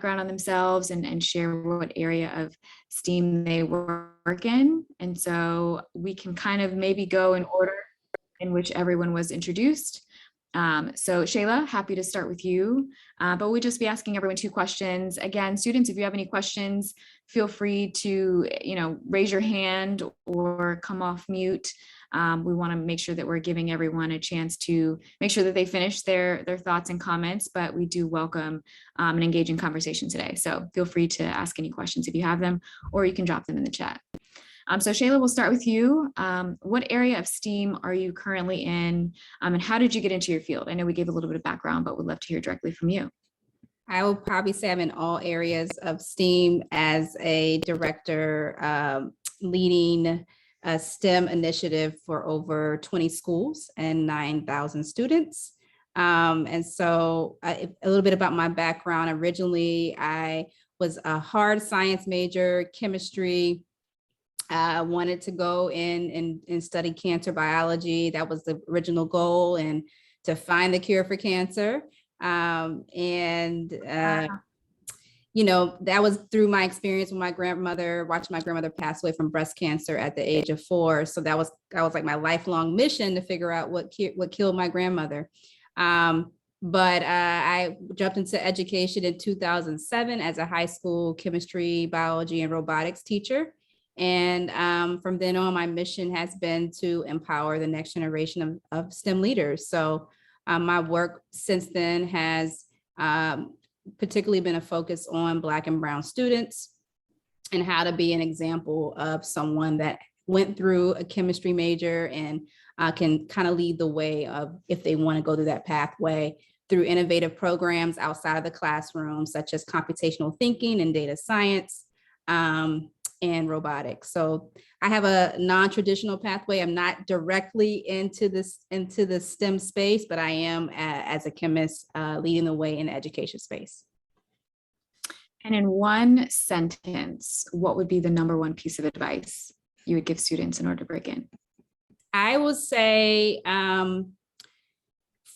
background on themselves and share what area of STEAM they work in. And so we can kind of maybe go in order in which everyone was introduced. So Shayla, happy to start with you, but we'll just be asking everyone 2 questions. Again, students, if you have any questions, feel free to, raise your hand or come off mute. We want to make sure that we're giving everyone a chance to make sure that they finish their thoughts and comments, but we do welcome an engaging conversation today. So feel free to ask any questions if you have them, or you can drop them in the chat. So Shayla, we'll start with you. What area of STEAM are you currently in, and how did you get into your field? I know we gave a little bit of background, but we'd love to hear directly from you. I will probably say I'm in all areas of STEAM as a director, leading a STEM initiative for over 20 schools and 9,000 students. And so a little bit about my background. Originally, I was a hard science major, chemistry. I wanted to go in and study cancer biology. That was the original goal, and to find the cure for cancer. That was through my experience with my grandmother, watching my grandmother pass away from breast cancer at the age of 4. So that was like my lifelong mission to figure out what killed my grandmother. But I jumped into education in 2007 as a high school chemistry, biology, and robotics teacher. And from then on, my mission has been to empower the next generation of STEM leaders. So my work since then has particularly been a focus on Black and Brown students and how to be an example of someone that went through a chemistry major and can kind of lead the way of if they want to go through that pathway through innovative programs outside of the classroom, such as computational thinking and data science. And robotics. So I have a non-traditional pathway. I'm not directly into the STEM space, but I am as a chemist leading the way in the education space. And in one sentence, what would be the number one piece of advice you would give students in order to break in? I would say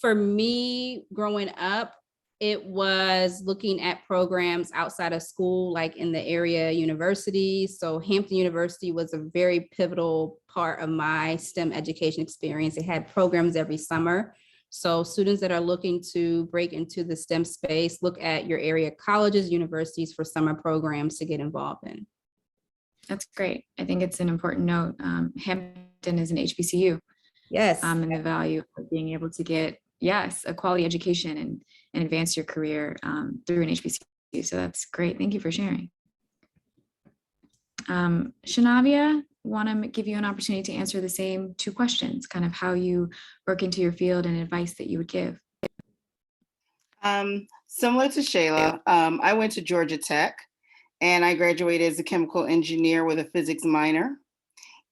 for me growing up, it was looking at programs outside of school, like in the area universities. So Hampton University was a very pivotal part of my STEM education experience. It had programs every summer. So students that are looking to break into the STEM space, look at your area colleges, universities for summer programs to get involved in. That's great. I think it's an important note. Hampton is an HBCU. Yes. And the value of being able to get, a quality education and advance your career through an HBCU. So that's great. Thank you for sharing. Shanavia, want to give you an opportunity to answer the same 2 questions, kind of how you work into your field and advice that you would give. Similar to Shayla, I went to Georgia Tech and I graduated as a chemical engineer with a physics minor.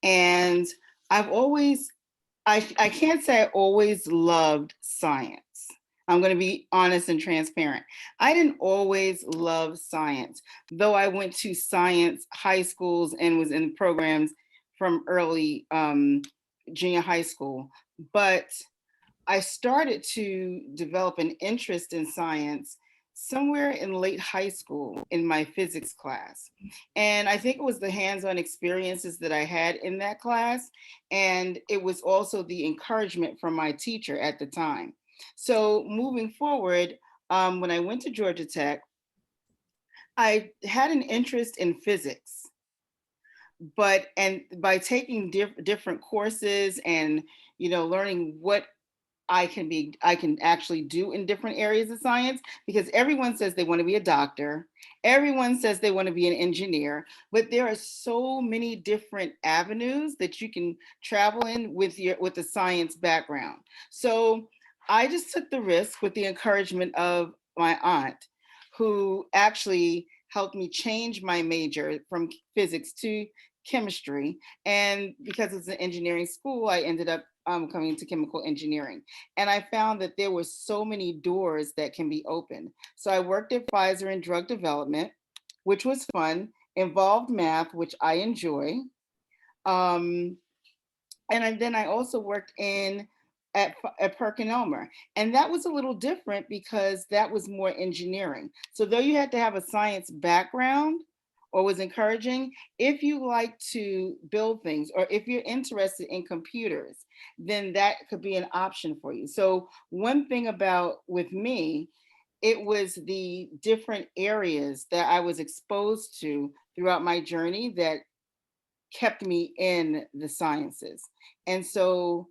And I've always, I can't say I always loved science. I'm going to be honest and transparent. I didn't always love science, though I went to science high schools and was in programs from early junior high school. But I started to develop an interest in science somewhere in late high school in my physics class. And I think it was the hands-on experiences that I had in that class. And it was also the encouragement from my teacher at the time. So moving forward, when I went to Georgia Tech, I had an interest in physics. But by taking different courses and learning what I can actually do in different areas of science, because everyone says they want to be a doctor, everyone says they want to be an engineer, but there are so many different avenues that you can travel in with the science background. So I just took the risk with the encouragement of my aunt, who actually helped me change my major from physics to chemistry. And because it's an engineering school, I ended up coming into chemical engineering. And I found that there were so many doors that can be opened. So I worked at Pfizer in drug development, which was fun, involved math, which I enjoy. And then I also worked in at PerkinElmer. And that was a little different because that was more engineering. So though you had to have a science background or was encouraging, if you like to build things or if you're interested in computers, then that could be an option for you. So one thing about with me, it was the different areas that I was exposed to throughout my journey that kept me in the sciences. And so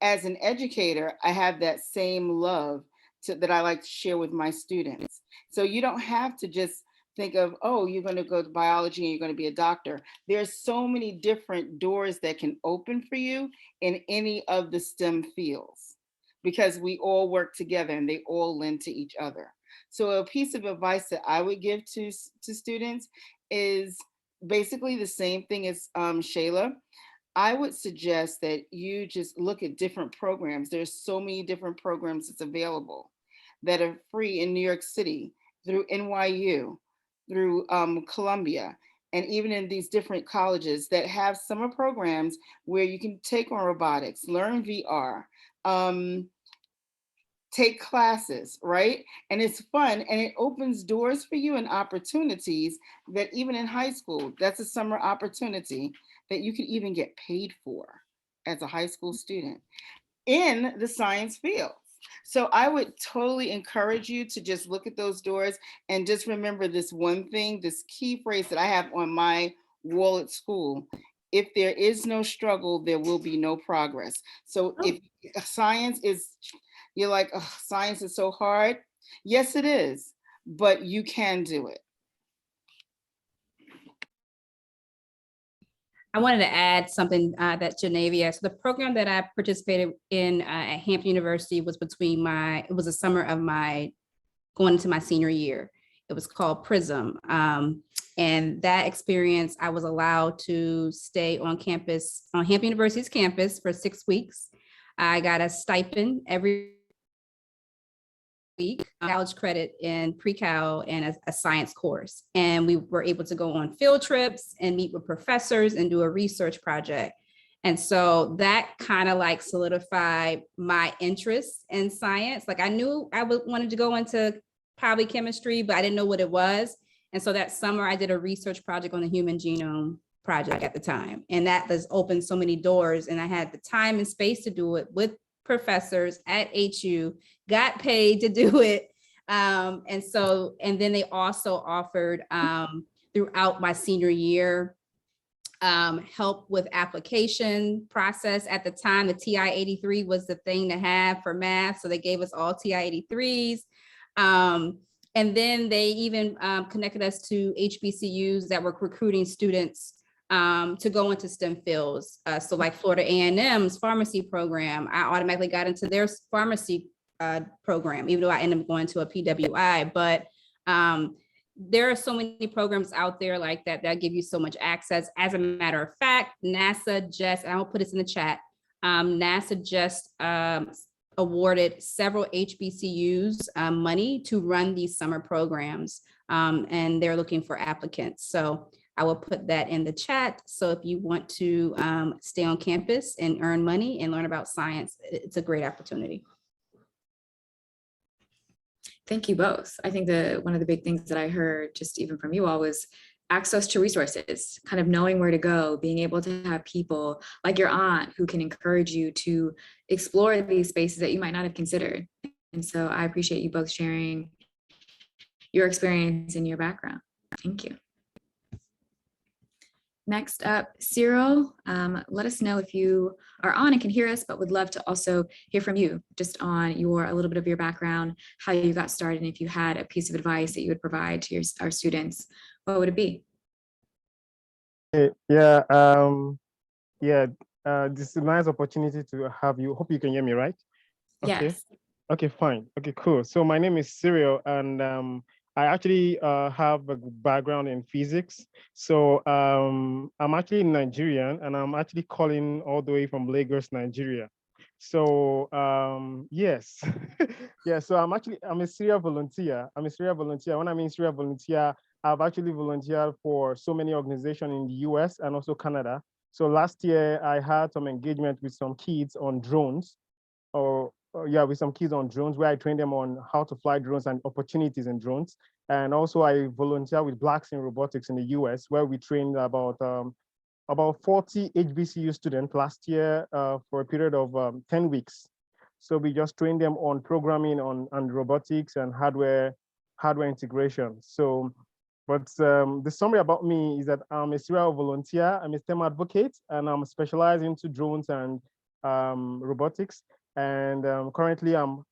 as an educator, I have that same love that I like to share with my students. So you don't have to just think of, oh, you're going to go to biology and you're going to be a doctor. There's so many different doors that can open for you in any of the STEM fields because we all work together and they all lend to each other. So a piece of advice that I would give to students is basically the same thing as Shayla. I would suggest that you just look at different programs. There's so many different programs that's available that are free in New York City, through NYU, through Columbia, and even in these different colleges that have summer programs where you can take on robotics, learn VR, take classes, right? And it's fun and it opens doors for you and opportunities that even in high school, that's a summer opportunity that you can even get paid for as a high school student in the science fields. So I would totally encourage you to just look at those doors and just remember this one thing, this key phrase that I have on my wall at school. If there is no struggle, there will be no progress. So if science is, you're like, oh, science is so hard. Yes, it is, but you can do it. I wanted to add something that Genevia. So the program that I participated in at Hampton University was it was a summer of my going into my senior year. It was called PRISM. And that experience, I was allowed to stay on campus, on Hampton University's campus for 6 weeks. I got a stipend every week, college credit in pre-cal and a science course. And we were able to go on field trips and meet with professors and do a research project. And so that kind of like solidified my interest in science. Like I knew I wanted to go into probably chemistry, but I didn't know what it was. And so that summer I did a research project on the Human Genome Project at the time. And that has opened so many doors. And I had the time and space to do it with professors at HU, got paid to do it. And then they also offered throughout my senior year, help with application process. At the time, the TI-83 was the thing to have for math. So they gave us all TI-83s. And then they even connected us to HBCUs that were recruiting students to go into STEM fields. So like Florida A&M's pharmacy program, I automatically got into their pharmacy program, even though I ended up going to a PWI. But there are so many programs out there like that that give you so much access. As a matter of fact, NASA just, and I'll put this in the chat, NASA just awarded several HBCUs money to run these summer programs, and they're looking for applicants. So I will put that in the chat. So if you want to stay on campus and earn money and learn about science, it's a great opportunity. Thank you both. I think one of the big things that I heard just even from you all was access to resources, kind of knowing where to go, being able to have people like your aunt who can encourage you to explore these spaces that you might not have considered. And so I appreciate you both sharing your experience and your background. Thank you. Next up, Cyril, let us know if you are on and can hear us, but would love to also hear from you just on a little bit of your background, how you got started, and if you had a piece of advice that you would provide to our students, what would it be? Yeah, this is a nice opportunity to have you. Hope you can hear me, right? Okay. Yes. Okay, fine. Okay, cool. So my name is Cyril, and I actually have a background in physics. So I'm actually Nigerian, and I'm actually calling all the way from Lagos, Nigeria. So yes, yeah. So I'm a serial volunteer. I'm a serial volunteer. When I mean serial volunteer, I've actually volunteered for so many organizations in the US and also Canada. So last year I had some engagement with some kids on drones. with some kids on drones, where I train them on how to fly drones and opportunities in drones. And also I volunteer with Blacks in Robotics in the US, where we trained about 40 HBCU students last year for a period of 10 weeks. So we just trained them on programming on robotics and hardware integration. So, but the summary about me is that I'm a serial volunteer, I'm a STEM advocate, and I'm specialized into drones and robotics. And currently I'm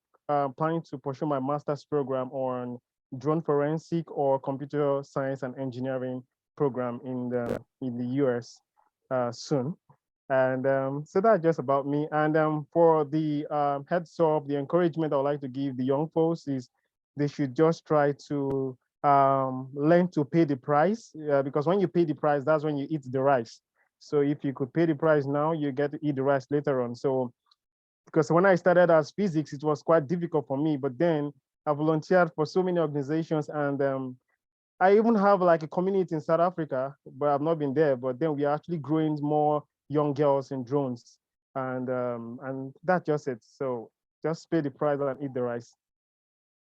planning to pursue my master's program on drone forensic or computer science and engineering program in the US soon. And so that's just about me. And for the heads up, the encouragement I would like to give the young folks is they should just try to learn to pay the price, because when you pay the price, that's when you eat the rice. So if you could pay the price now, you get to eat the rice later on. So because when I started as physics, it was quite difficult for me, but then I volunteered for so many organizations, and I even have like a community in South Africa, but I've not been there. But then we are actually growing more young girls in drones, and that's just it. So just pay the price and eat the rice.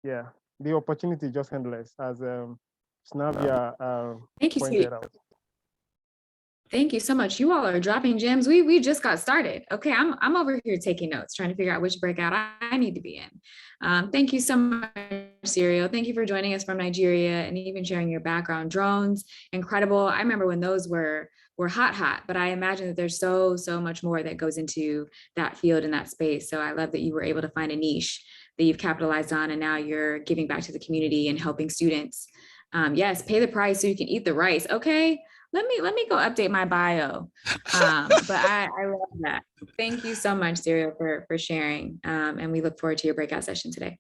Yeah, the opportunity is just endless, as Snavia Thank you, pointed out. Thank you so much. You all are dropping gems. We just got started. Okay, I'm over here taking notes, trying to figure out which breakout I need to be in. Thank you so much, Serial. Thank you for joining us from Nigeria and even sharing your background. Drones, incredible. I remember when those were hot, but I imagine that there's so much more that goes into that field and that space. So I love that you were able to find a niche that you've capitalized on, and now you're giving back to the community and helping students. Yes, pay the price so you can eat the rice. Okay. Let me go update my bio. But I love that. Thank you so much, Serial, for sharing. And we look forward to your breakout session today.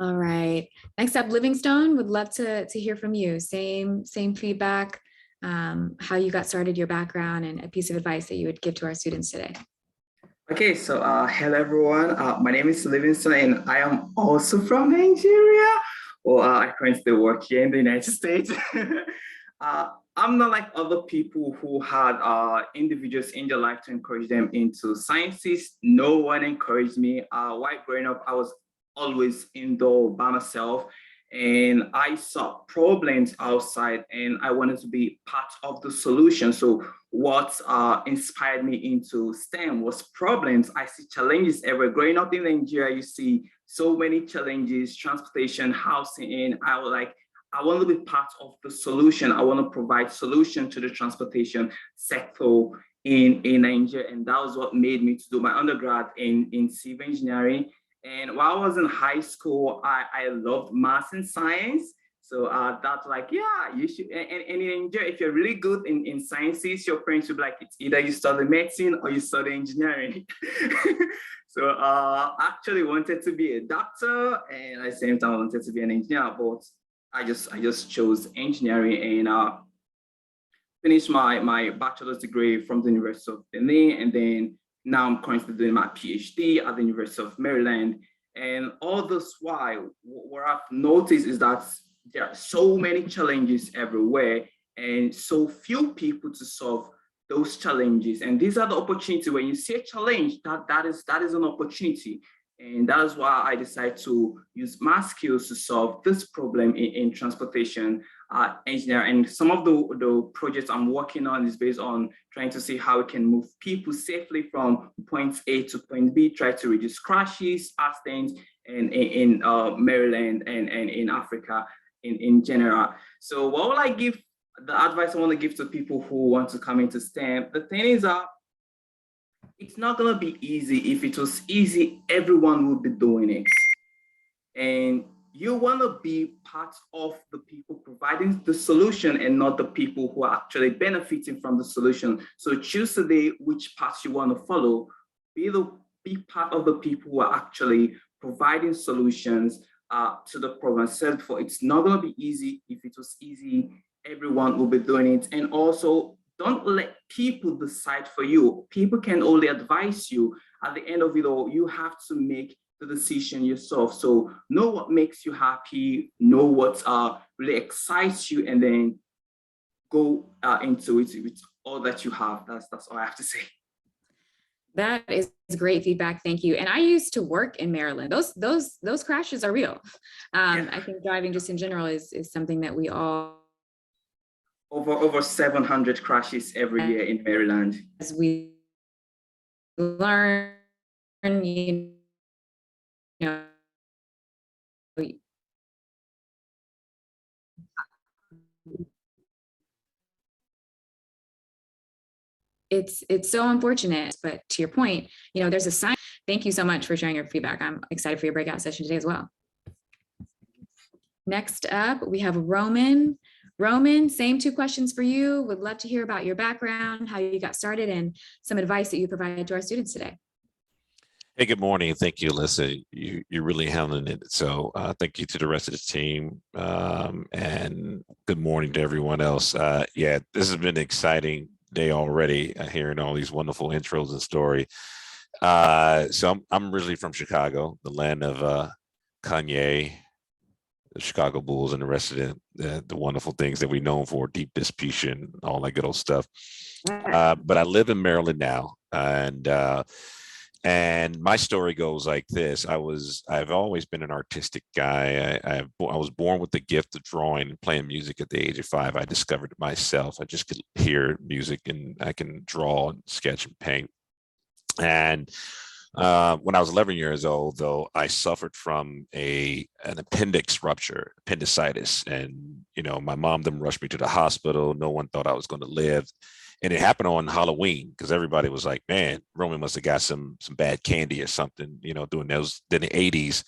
All right. Next up, Livingstone, would love to hear from you. Same feedback, how you got started, your background, and a piece of advice that you would give to our students today. Okay, so hello everyone. My name is Livingstone and I am also from Nigeria. Well, I currently work here in the United States. I'm not like other people who had individuals in their life to encourage them into sciences. No one encouraged me. While growing up, I was always indoor by myself, and I saw problems outside and I wanted to be part of the solution. So what inspired me into STEM was problems. I see challenges everywhere. Growing up in Nigeria, you see so many challenges, transportation, housing, and I was like, I want to be part of the solution. I want to provide solution to the transportation sector in Nigeria. And that was what made me to do my undergrad in civil engineering. And while I was in high school, I loved math and science. So that's like, yeah, you should, and in Nigeria, if you're really good in sciences, your parents will be like, it's either you study medicine or you study engineering. So I actually wanted to be a doctor, and at the same time I wanted to be an engineer, but I just chose engineering and finished my bachelor's degree from the University of Benin, and then now I'm currently doing my PhD at the University of Maryland. And all this while, what I've noticed is that there are so many challenges everywhere and so few people to solve those challenges. And these are the opportunity. When you see a challenge, that is an opportunity. And that is why I decided to use my skills to solve this problem in transportation engineering. And some of the projects I'm working on is based on trying to see how we can move people safely from point A to point B, try to reduce crashes, accidents in Maryland and in Africa in general. So what will I give, the advice I want to give to people who want to come into STEM? The thing is that it's not going to be easy. If it was easy, everyone would be doing it. And you want to be part of the people providing the solution and not the people who are actually benefiting from the solution. So choose today which path you want to follow. Be part of the people who are actually providing solutions to the problem. Said before, it's not going to be easy. If it was easy, everyone will be doing it. And also, don't let people decide for you. People can only advise you. At the end of it all, you have to make the decision yourself. So know what makes you happy, know what really excites you, and then go into it with all that you have. That's all I have to say. That is great feedback. Thank you. And I used to work in Maryland. Those crashes are real. I think driving just in general is something that we all, Over 700 crashes every year in Maryland. as we learn, you know, it's so unfortunate, but to your point, you know, there's a sign. Thank you so much for sharing your feedback. I'm excited for your breakout session today as well. Next up, we have Roman. Roman, same 2 questions for you. Would love to hear about your background, how you got started, and some advice that you provide to our students today. Hey, good morning. Thank you, Alyssa. You're really handling it. So thank you to the rest of the team. And good morning to everyone else. Yeah, this has been an exciting day already, hearing all these wonderful intros and story. So I'm originally from Chicago, the land of Kanye, the Chicago Bulls, and the rest of the wonderful things that we're known for, deep distribution, all that good old stuff. But I live in Maryland now, and my story goes like this. I've always been an artistic guy. I was born with the gift of drawing and playing music at the age of 5. I discovered it myself. I just could hear music and I can draw and sketch and paint. And when I was 11 years old, though, I suffered from an appendix rupture, appendicitis. And, you know, my mom didn't rush me to the hospital. No one thought I was going to live. And it happened on Halloween because everybody was like, man, Roman must have got some bad candy or something, you know, in the 80s.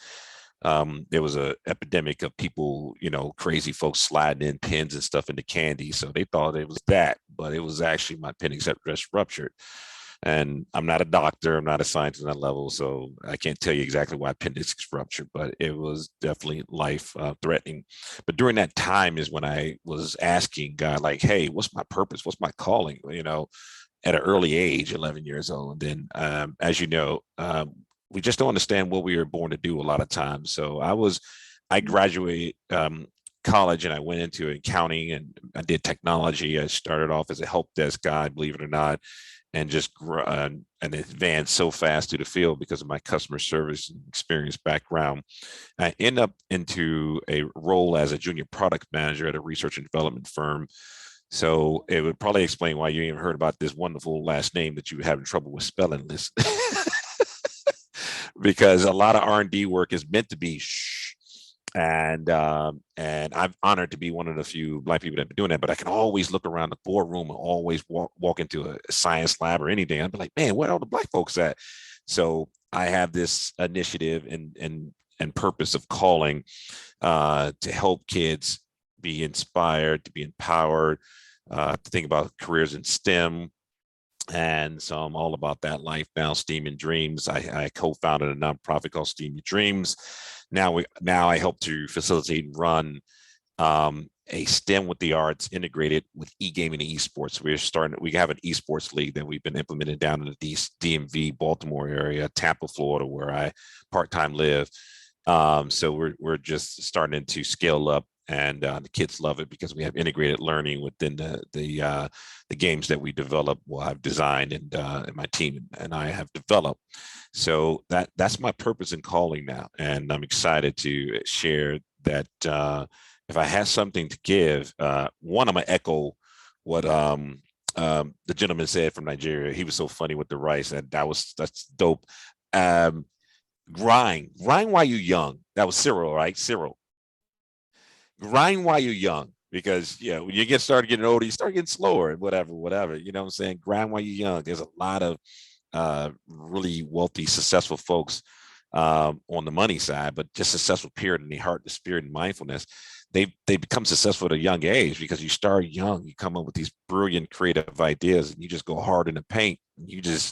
There was an epidemic of people, you know, crazy folks sliding in pins and stuff into candy. So they thought it was that, but it was actually my appendix that just ruptured. And I'm not a doctor, I'm not a scientist on that level, so I can't tell you exactly why appendix ruptured, but it was definitely life threatening. But during that time is when I was asking God, like, hey, what's my purpose? What's my calling? You know, at an early age, 11 years old. And then, as you know, we just don't understand what we were born to do a lot of times. So I graduated college and I went into accounting and I did technology. I started off as a help desk guy, believe it or not, and just and advanced so fast through the field because of my customer service and experience background. I end up into a role as a junior product manager at a research and development firm. So it would probably explain why you even heard about this wonderful last name that you were having trouble with spelling this. Because a lot of R&D work is meant to be shh. And I'm honored to be one of the few Black people that have been doing that. But I can always look around the boardroom and always walk into a science lab or anything. I'd be like, man, where are all the Black folks at? So I have this initiative and purpose of calling to help kids be inspired, to be empowered, to think about careers in STEM. And so I'm all about that life now, STEAM and Dreams. I co-founded a nonprofit called STEAM and Dreams. Now I help to facilitate and run a STEM with the arts integrated with e-gaming and esports. We have an esports league that we've been implementing down in the DMV, Baltimore area, Tampa, Florida, where I part-time live. So we're just starting to scale up, and the kids love it because we have integrated learning within the games that we develop. Well, I've designed and my team and I have developed. So that's my purpose in calling now, and I'm excited to share that. If I have something to give, one, I'm gonna echo what the gentleman said from Nigeria. He was so funny with the rice, and that's dope. Grind while you're young. That was Cyril, right? Cyril. Grind while you're young, because when you start getting older, you start getting slower and whatever. You know what I'm saying? Grind while you're young. There's a lot of really wealthy, successful folks on the money side, but just successful period in the heart, the spirit, and mindfulness. They become successful at a young age because you start young, you come up with these brilliant creative ideas, and you just go hard in the paint.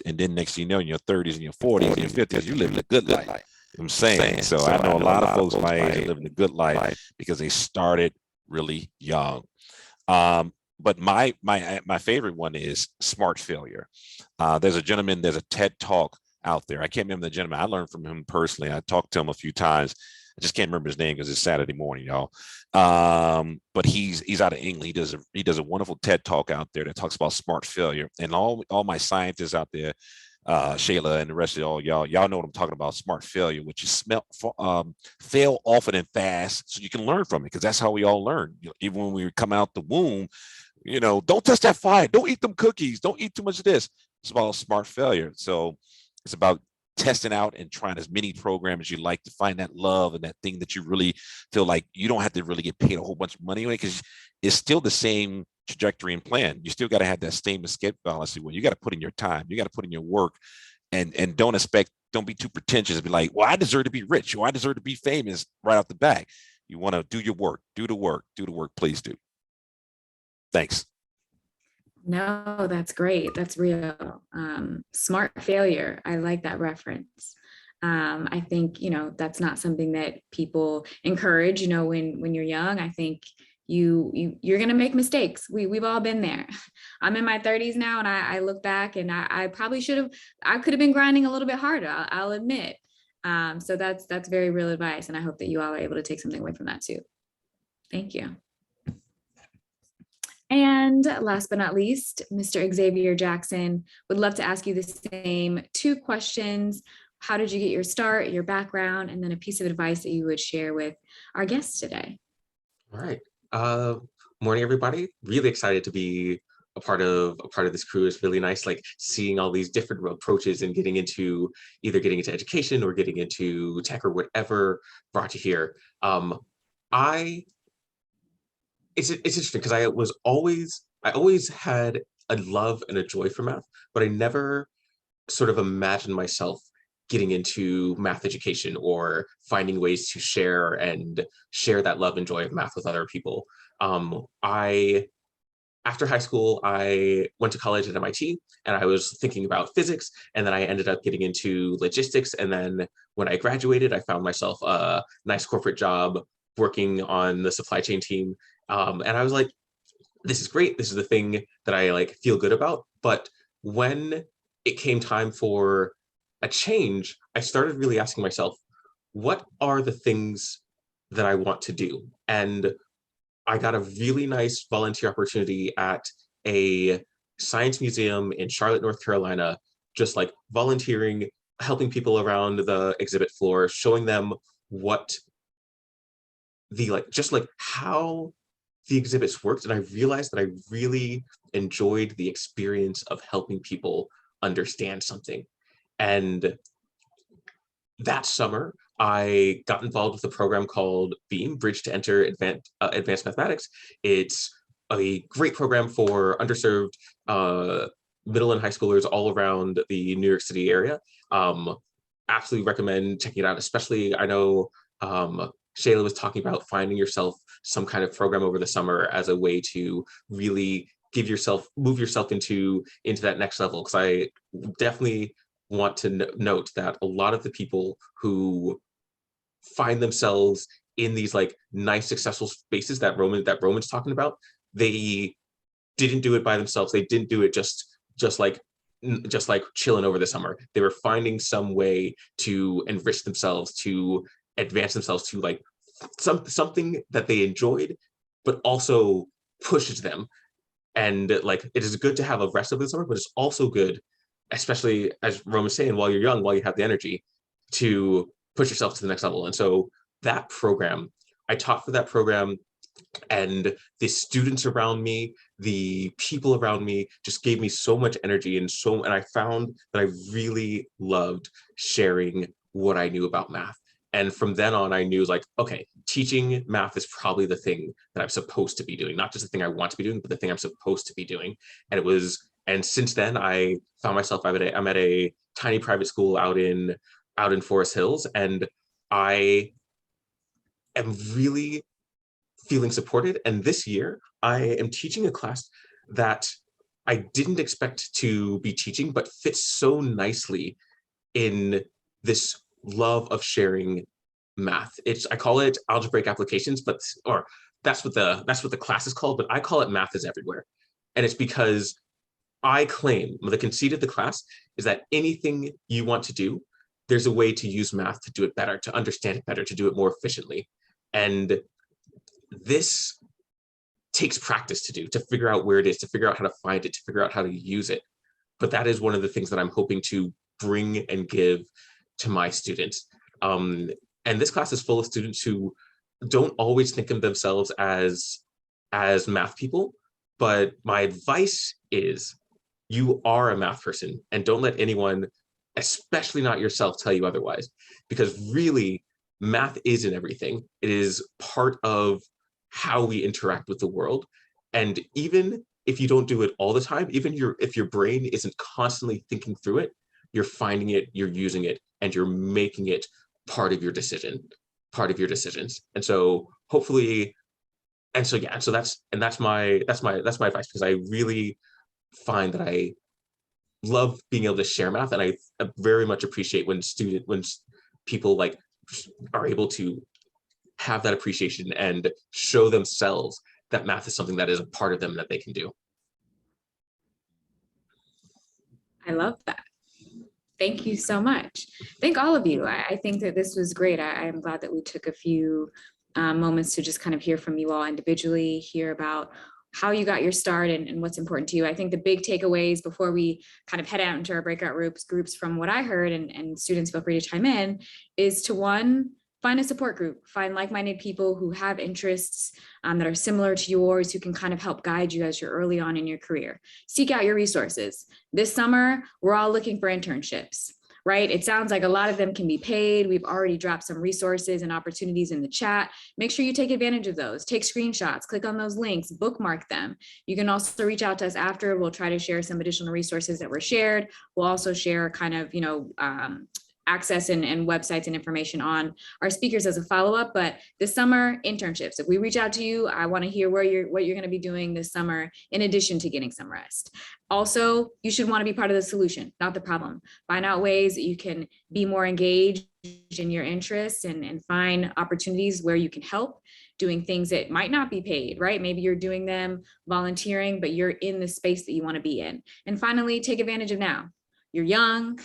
And then next thing you know, in your 30s and your 40s and your 50s, you live in a good life. You know what I'm saying? So I know a lot of folks my age are living a good life because they started really young. But my favorite one is smart failure. There's a TED Talk out there. I can't remember the gentleman. I learned from him personally. I talked to him a few times. I just can't remember his name because it's Saturday morning, y'all. But he's out of England. He does a wonderful TED Talk out there that talks about smart failure. And all my scientists out there, Shayla and the rest of y'all know what I'm talking about. Smart failure, which is fail often and fast, so you can learn from it, because that's how we all learn. Even when we come out the womb, don't touch that fire, don't eat them cookies, don't eat too much of this. It's about smart failure. So it's about testing out and trying as many programs as you like to find that love and that thing that you really feel like you don't have to really get paid a whole bunch of money, because it's still the same trajectory and plan. You still got to have that same escape fallacy where you got to put in your time, you got to put in your work, and don't be too pretentious and be like, well, I deserve to be rich, or I deserve to be famous right off the bat. You want to do your work, do the work, please do. Thanks. No, that's great. That's real. Smart failure. I like that reference. I think, that's not something that people encourage, when you're young. I think you're going to make mistakes. We've all been there. I'm in my 30s now, and I look back, and I probably I could have been grinding a little bit harder. I'll admit. So that's very real advice. And I hope that you all are able to take something away from that too. Thank you. And last but not least, Mr. Xavier Jackson, would love to ask you the same 2 questions. How did you get your start, your background, and then a piece of advice that you would share with our guests today? All right. Morning, everybody. Really excited to be a part of this crew. It's really nice, like seeing all these different approaches and either getting into education or getting into tech or whatever brought you here. It's interesting because I always had a love and a joy for math, but I never sort of imagined myself getting into math education or finding ways to share that love and joy of math with other people. After high school, I went to college at MIT, and I was thinking about physics, and then I ended up getting into logistics. And then when I graduated, I found myself a nice corporate job working on the supply chain team. And I was like, this is great. This is the thing that I feel good about. But when it came time for a change, I started really asking myself, what are the things that I want to do? And I got a really nice volunteer opportunity at a science museum in Charlotte, North Carolina, just volunteering, helping people around the exhibit floor, showing them what how the exhibits worked. And I realized that I really enjoyed the experience of helping people understand something. And that summer, I got involved with a program called BEAM, Bridge to Enter Advanced Mathematics. It's a great program for underserved middle and high schoolers all around the New York City area. Absolutely recommend checking it out, especially I know Shayla was talking about finding yourself some kind of program over the summer as a way to really move yourself into that next level. Because I definitely want to note that a lot of the people who find themselves in these nice successful spaces that Roman's talking about, they didn't do it by themselves. They didn't do it just chilling over the summer. They were finding some way to enrich themselves, to advance themselves to something that they enjoyed, but also pushed them. And it is good to have a rest of the summer, but it's also good, especially as Roman's saying, while you're young, while you have the energy, to push yourself to the next level. And so that program, I taught for that program, and the students around me, the people around me just gave me so much energy, and I found that I really loved sharing what I knew about math. And from then on, I knew okay, teaching math is probably the thing that I'm supposed to be doing, not just the thing I want to be doing, but the thing I'm supposed to be doing. And since then, I found myself, I'm at a tiny private school out in Forest Hills, and I am really feeling supported. And this year, I am teaching a class that I didn't expect to be teaching, but fits so nicely in this love of sharing math. I call it algebraic applications, or that's what the class is called, but I call it math is everywhere. And it's because I claim the conceit of the class is that anything you want to do, there's a way to use math to do it better, to understand it better, to do it more efficiently. And this takes practice to figure out where it is, to figure out how to find it, to figure out how to use it. but that is one of the things that I'm hoping to bring and give to my students. And this class is full of students who don't always think of themselves as math people, but my advice is you are a math person, and don't let anyone, especially not yourself, tell you otherwise, because really math isn't everything. It is part of how we interact with the world. And even if you don't do it all the time, even if your brain isn't constantly thinking through it, you're finding it, you're using it, and you're making it part of your decisions. And so hopefully, and so yeah, so that's my advice, because I really find that I love being able to share math, and I very much appreciate when people like are able to have that appreciation and show themselves that math is something that is a part of them that they can do. I love that. Thank you so much. Thank all of you. I think that this was great. I am glad that we took a few moments to just kind of hear from you all individually, hear about how you got your start and what's important to you. I think the big takeaways before we kind of head out into our breakout groups from what I heard, and students feel free to chime in, is to one, find a support group, find like-minded people who have interests that are similar to yours, who can kind of help guide you as you're early on in your career. Seek out your resources. This summer, we're all looking for internships, right? It sounds like a lot of them can be paid. We've already dropped some resources and opportunities in the chat. Make sure you take advantage of those. Take screenshots, click on those links, bookmark them. You can also reach out to us after. We'll try to share some additional resources that were shared. We'll also share kind of, access and websites and information on our speakers as a follow-up. But this summer, internships. If we reach out to you, I want to hear what you're going to be doing this summer in addition to getting some rest. Also, you should want to be part of the solution, not the problem. Find out ways that you can be more engaged in your interests and find opportunities where you can help, doing things that might not be paid, right? Maybe you're doing them volunteering, but you're in the space that you want to be in. And finally, take advantage of now. You're young,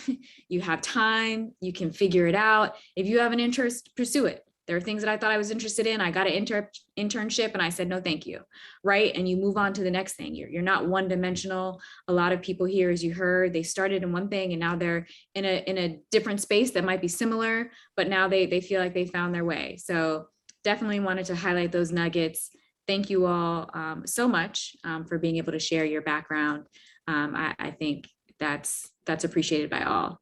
you have time, you can figure it out. If you have an interest, pursue it. There are things that I thought I was interested in. I got an internship and I said, no, thank you, right? And you move on to the next thing. You're not one-dimensional. A lot of people here, as you heard, they started in one thing and now they're in a different space that might be similar, but now they feel like they found their way. So definitely wanted to highlight those nuggets. Thank you all so much for being able to share your background. I think that's appreciated by all.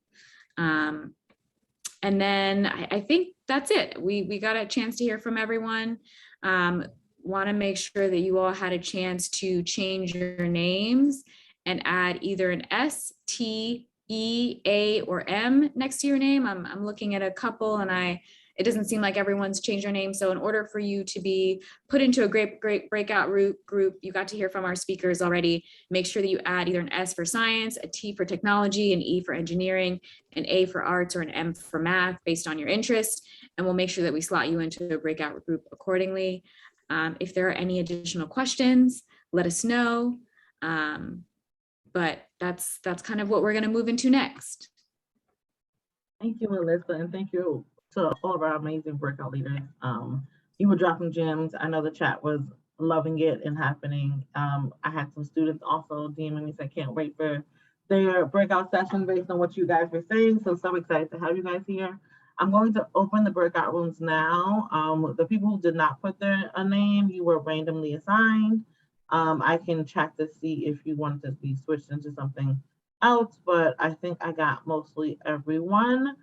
And then I think that's it. We got a chance to hear from everyone. Want to make sure that you all had a chance to change your names and add either an S, T, E, A, or M next to your name. I'm looking at a couple and it doesn't seem like everyone's changed their name. So in order for you to be put into a great breakout group, you got to hear from our speakers already. Make sure that you add either an S for science, a T for technology, an E for engineering, an A for arts, or an M for math based on your interest. And we'll make sure that we slot you into a breakout group accordingly. If there are any additional questions, let us know. But that's kind of what we're gonna move into next. Thank you, Melissa, and thank you to all of our amazing breakout leaders. You were dropping gems. I know the chat was loving it and happening. I had some students also DMing me, said can't wait for their breakout session based on what you guys were saying. So excited to have you guys here. I'm going to open the breakout rooms now. The people who did not put their name, you were randomly assigned. I can check to see if you wanted to be switched into something else, but I think I got mostly everyone.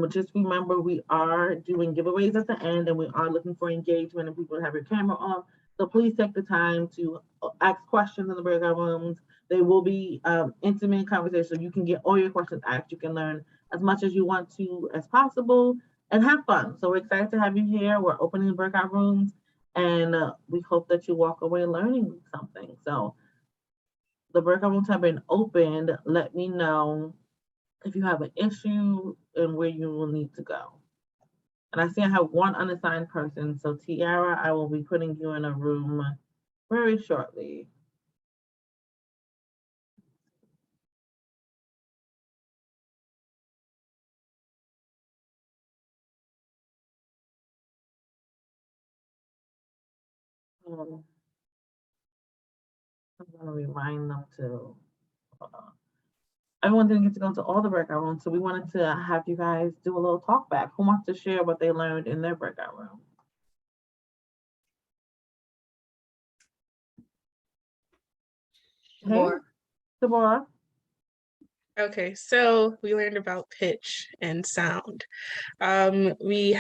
Just remember, we are doing giveaways at the end and we are looking for engagement and people to have your camera on. So please take the time to ask questions in the breakout rooms. They will be intimate conversations. So you can get all your questions asked. You can learn as much as you want to as possible and have fun. So we're excited to have you here. We're opening the breakout rooms and we hope that you walk away learning something. So the breakout rooms have been opened. Let me know if you have an issue and where you will need to go. And I see I have one unassigned person. So Tiara, I will be putting you in a room very shortly. I'm gonna remind them to everyone didn't get to go to all the breakout rooms, so we wanted to have you guys do a little talk back. Who wants to share what they learned in their breakout room? Hey, Deborah. Okay, so we learned about pitch and sound. We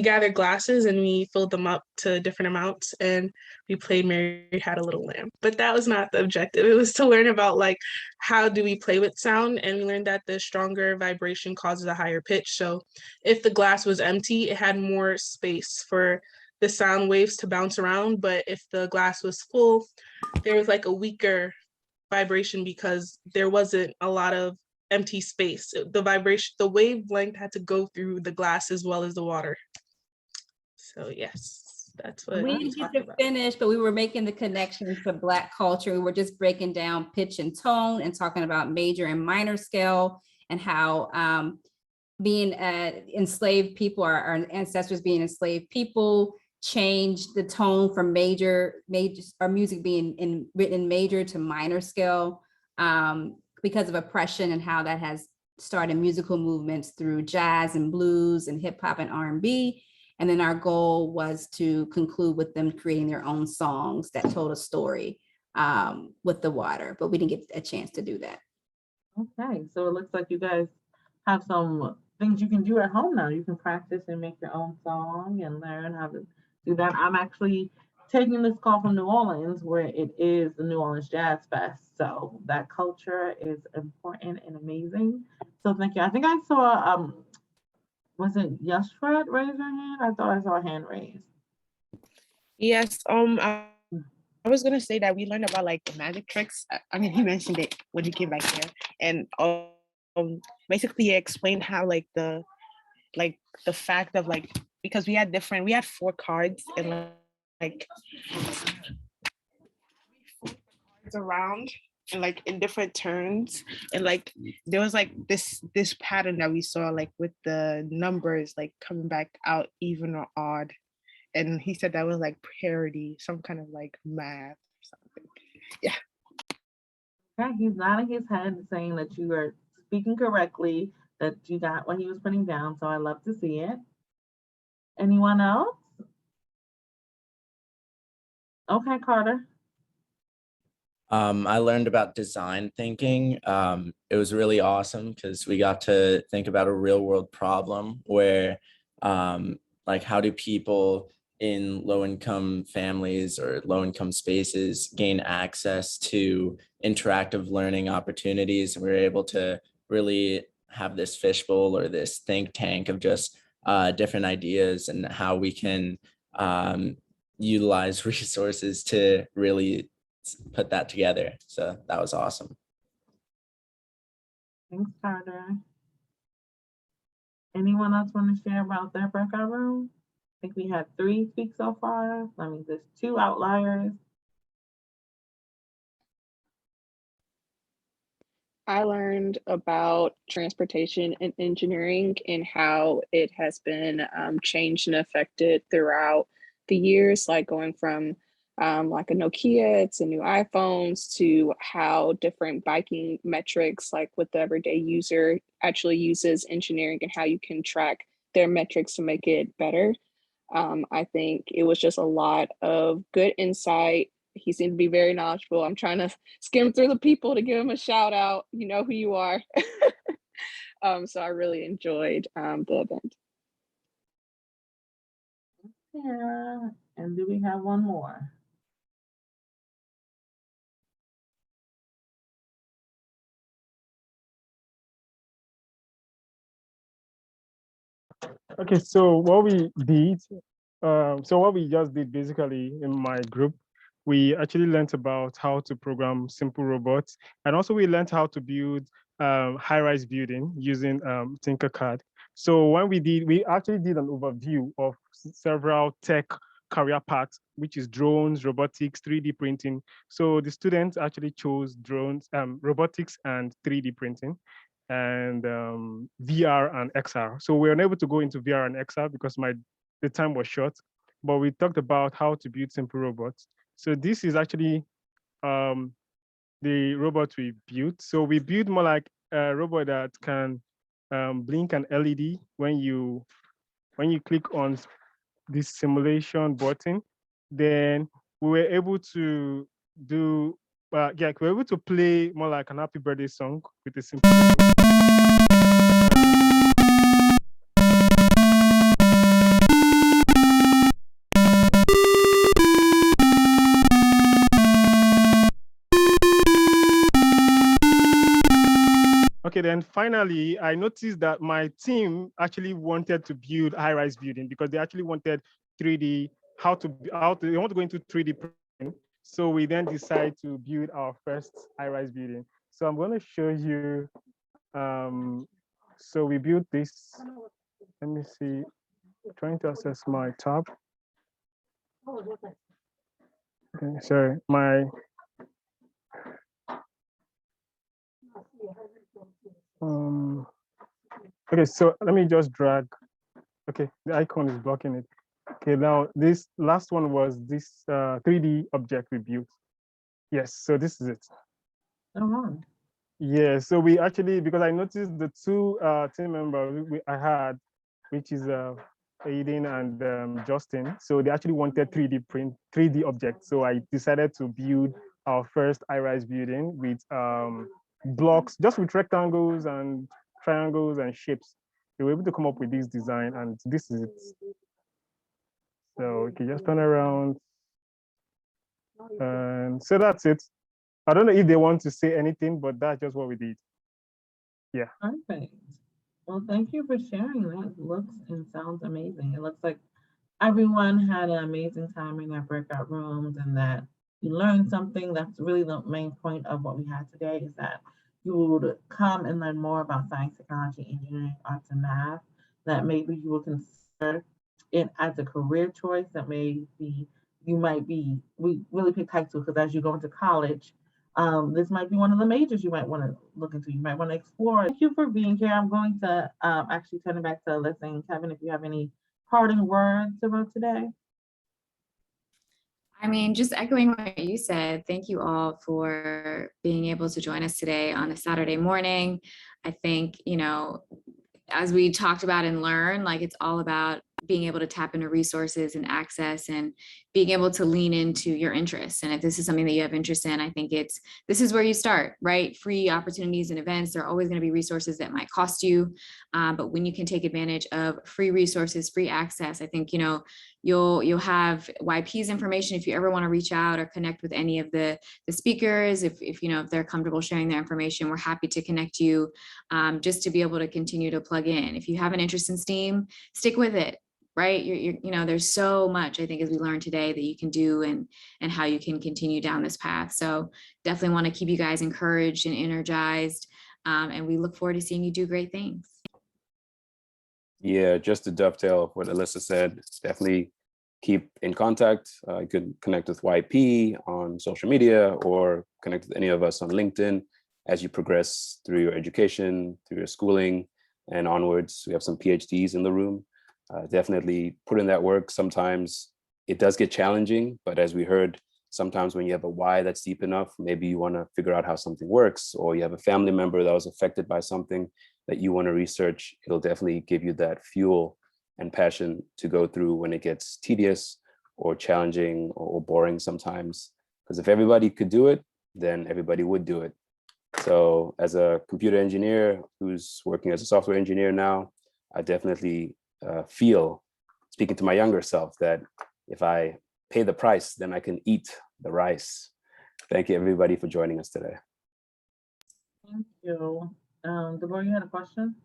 gathered glasses and we filled them up to different amounts, and we played Mary Had a Little Lamb. But that was not the objective. It was to learn about like how do we play with sound, and we learned that the stronger vibration causes a higher pitch. So if the glass was empty, it had more space for the sound waves to bounce around. But if the glass was full, there was like a weaker vibration because there wasn't a lot of empty space. The vibration, the wavelength had to go through the glass as well as the water. So yes, that's what we didn't get to finish, but we were making the connections to Black culture. We were just breaking down pitch and tone and talking about major and minor scale and how being enslaved people, our ancestors being enslaved people, changed the tone from major, our music being written in major to minor scale because of oppression, and how that has started musical movements through jazz and blues and hip hop and R&B. And then our goal was to conclude with them creating their own songs that told a story with the water, but we didn't get a chance to do that. Okay, so it looks like you guys have some things you can do at home now. You can practice and make your own song and learn how to do that. I'm actually taking this call from New Orleans, where it is the New Orleans Jazz Fest. So that culture is important and amazing. So thank you. I think I saw, was it Yashfred raise her hand? I thought I saw a hand raised. Yes, I was gonna say that we learned about like the magic tricks. I mean, he mentioned it when he came back here, and basically he explained how like the fact of like, because we had 4 cards and like 4 cards around and like in different turns, and like there was like this pattern that we saw like with the numbers like coming back out even or odd, and he said that was like parity, some kind of like math or something. Yeah. Okay, he's nodding his head saying that you are speaking correctly, that you got what he was putting down. So I love to see it. Anyone else? Okay, Carter. I learned about design thinking. It was really awesome because we got to think about a real world problem where like how do people in low income families or low income spaces gain access to interactive learning opportunities. And we were able to really have this fishbowl or this think tank of just different ideas and how we can utilize resources to really put that together. So that was awesome. Thanks, Carter. Anyone else want to share about their breakout room? I think we had 3 speak so far. That means there's 2 outliers. I learned about transportation and engineering and how it has been changed and affected throughout the years, like going from like a Nokia to new iPhones to how different biking metrics, like what the everyday user actually uses engineering and how you can track their metrics to make it better. I think it was just a lot of good insight. He seemed to be very knowledgeable. I'm trying to skim through the people to give him a shout out. You know who you are. So I really enjoyed the event. Yeah, and do we have one more? Okay, so what we did, what we just did basically in my group, we actually learned about how to program simple robots, and also we learned how to build high-rise building using Tinkercad. So when we actually did an overview of several tech career paths, which is drones, robotics, 3D printing. So the students actually chose drones, robotics and 3D printing, and VR and XR. So we were unable to go into VR and XR because the time was short, but we talked about how to build simple robots. So this is actually the robot we built. So we built more like a robot that can blink an LED when you click on this simulation button. Then we were able to do yeah, we were able to play more like an happy birthday song with a simple. Okay, then finally, I noticed that my team actually wanted to build high-rise building because they actually wanted 3D, they want to go into 3D printing. So we then decided to build our first high-rise building. So I'm going to show you. So we built this. Let me see, trying to access my tab. Okay, sorry, okay, so let me just drag. Okay, the icon is blocking it. Okay, now this last one was this 3D object we built. Yes, so this is it. Oh, Yeah, so we actually, because I noticed the two team members I had, which is Aiden and Justin, so they actually wanted 3D objects. So I decided to build our first high-rise building with blocks, just with rectangles and triangles and shapes. They were able to come up with this design, and this is it. So you can just turn around. And so that's it. I don't know if they want to say anything, but that's just what we did. Yeah. perfect. Well, thank you for sharing. That looks and sounds amazing. It looks like everyone had an amazing time in their breakout rooms and that you learned something. That's really the main point of what we had today is that you would come and learn more about science, technology, engineering, arts, and math, that maybe you will consider it as a career choice, that maybe we really pick high school because as you go into college, this might be one of the majors you might want to look into. You might want to explore. Thank you for being here. I'm going to actually turn it back to Alyssa and Kevin if you have any parting words about today. I mean, just echoing what you said, thank you all for being able to join us today on a Saturday morning. I think, as we talked about and learned, like it's all about being able to tap into resources and access and being able to lean into your interests. And if this is something that you have interest in, I think this is where you start, right? Free opportunities and events. There are always going to be resources that might cost you. But when you can take advantage of free resources, free access, I think, you'll have YP's information if you ever want to reach out or connect with any of the speakers. If they're comfortable sharing their information, we're happy to connect you just to be able to continue to plug in. If you have an interest in STEAM, stick with it. Right. There's so much, I think, as we learned today that you can do and how you can continue down this path. So definitely want to keep you guys encouraged and energized. And we look forward to seeing you do great things. Yeah, just to dovetail what Alyssa said, definitely keep in contact. You could connect with YP on social media or connect with any of us on LinkedIn as you progress through your education, through your schooling and onwards. We have some PhDs in the room. Definitely put in that work. Sometimes it does get challenging, but as we heard, sometimes when you have a why that's deep enough, maybe you want to figure out how something works, or you have a family member that was affected by something that you want to research, it'll definitely give you that fuel and passion to go through when it gets tedious or challenging or boring sometimes. Because if everybody could do it, then everybody would do it. So as a computer engineer who's working as a software engineer now, I definitely feel, speaking to my younger self, that if I pay the price, then I can eat the rice. Thank you, everybody, for joining us today. Thank you. Deborah, you had a question?